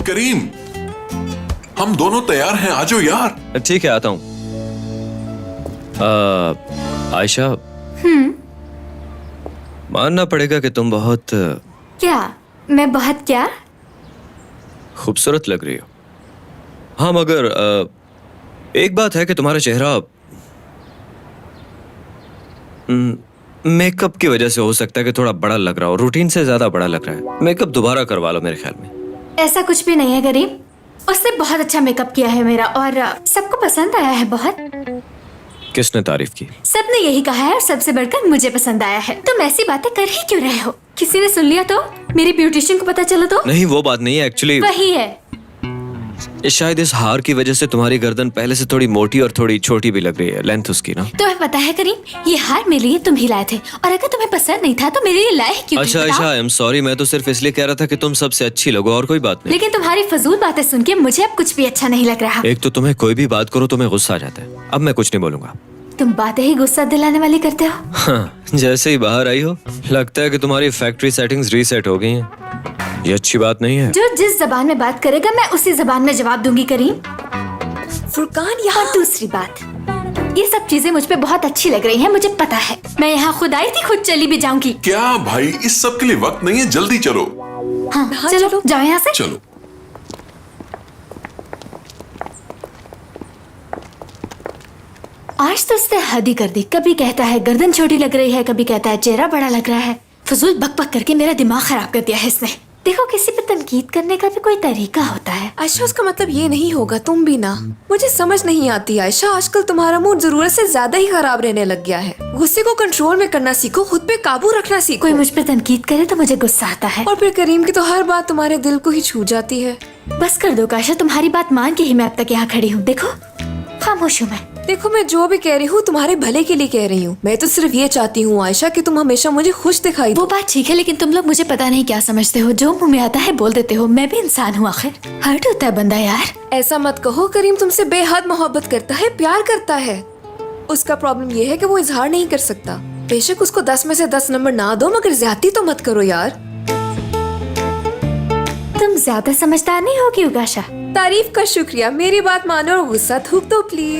करीम, हम दोनों तैयार हैं, आ जाओ यार। ठीक है, आता हूँ। आयशा, मानना पड़ेगा कि तुम बहुत क्या? मैं बहुत क्या? खूबसूरत लग रही हो। हाँ, मगर एक बात है कि तुम्हारा चेहरा मेकअप की वजह से हो सकता है कि थोड़ा बड़ा लग रहा हो, रूटीन से ज्यादा बड़ा लग रहा है। मेकअप दोबारा करवा लो मेरे ख्याल में। ऐसा कुछ भी नहीं है करीम, उसने बहुत अच्छा मेकअप किया है मेरा, और सबको पसंद आया है बहुत। किसने तारीफ की? सबने यही कहा है, और सबसे बढ़कर मुझे पसंद आया है। तुम ऐसी बातें कर ही क्यों रहे हो? किसी ने सुन लिया तो? मेरी ब्यूटिशियन को पता चला तो? नहीं, वो बात नहीं है। एक्चुअली वही है। शायद इस हार की वजह से तुम्हारी गर्दन पहले से थोड़ी मोटी और थोड़ी छोटी भी लग रही है, लेंथ उसकी ना। तुम्हें पता है करीम, ये हार मेरे लिए तुम ही लाए थे, और अगर तुम्हें पसंद नहीं था तो मेरे लिए लाए क्यों? अच्छा अच्छा, आई एम सॉरी, मैं तो सिर्फ इसलिए कह रहा था कि तुम सबसे अच्छी लगो, और कोई बात नहीं। लेकिन तुम्हारी फजूल बातें सुन के मुझे अब कुछ भी अच्छा नहीं लग रहा। एक तो तुम्हें कोई भी बात करो तुम्हें गुस्सा आ जाता है। अब मैं कुछ नहीं बोलूंगा। तुम बातें ही गुस्सा दिलाने वाली करते हो। हाँ, जैसे ही बाहर आई हो लगता है कि तुम्हारी फैक्ट्री सेटिंग्स रीसेट हो गई हैं। ये अच्छी बात नहीं है। जो जिस जबान में बात करेगा मैं उसी जबान में जवाब दूंगी करीम। फुरकान, यहाँ और दूसरी बात, ये सब चीजें मुझ पे बहुत अच्छी लग रही हैं, मुझे पता है। मैं यहाँ खुद आई थी, खुद चली भी जाऊंगी। क्या भाई, इस सब के लिए वक्त नहीं है, जल्दी चलो। हाँ, हाँ, चलो चलो। जाओ यहाँ से। चलो। आज तो उसने हद ही कर दी। कभी कहता है गर्दन छोटी लग रही है, कभी कहता है चेहरा बड़ा लग रहा है। फजूल बक बक करके मेरा दिमाग खराब कर दिया है इसने। देखो, किसी पे तनकीद करने का भी कोई तरीका होता है। आयशा, उसका मतलब ये नहीं होगा, तुम भी ना। मुझे समझ नहीं आती आयशा, आजकल तुम्हारा मूड जरूरत से ज्यादा ही खराब रहने लग गया है। गुस्से को कंट्रोल में करना सीखो, खुद पे काबू रखना सीखो। कोई मुझ पे तनकीद करे तो मुझे गुस्सा आता है। और फिर करीम की तो हर बात तुम्हारे दिल को ही छू जाती है। बस कर दो काशा, तुम्हारी बात मान के ही मैं अब तक यहाँ खड़ी हूँ। देखो, खामोश हूँ मैं। देखो, मैं जो भी कह रही हूँ तुम्हारे भले के लिए कह रही हूँ। मैं तो सिर्फ ये चाहती हूँ आयशा कि तुम हमेशा मुझे खुश दिखाई दो। वो बात ठीक है, लेकिन तुम लोग मुझे पता नहीं क्या समझते हो। जो मुंह में आता है बोल देते हो। मैं भी इंसान हूँ आखिर। हर्ट होता है बंदा यार। ऐसा मत कहो, करीम तुमसे बेहद मोहब्बत करता है, प्यार करता है। उसका प्रॉब्लम ये है कि वो इजहार नहीं कर सकता। बेशक उसको 10 में से 10 नंबर ना दो, मगर ज्यादती तो मत करो यार। तुम ज्यादा समझदार नहीं होगी उगाशा। तारीफ का शुक्रिया, मेरी बात मानो और गुस्सा थूक दो प्लीज।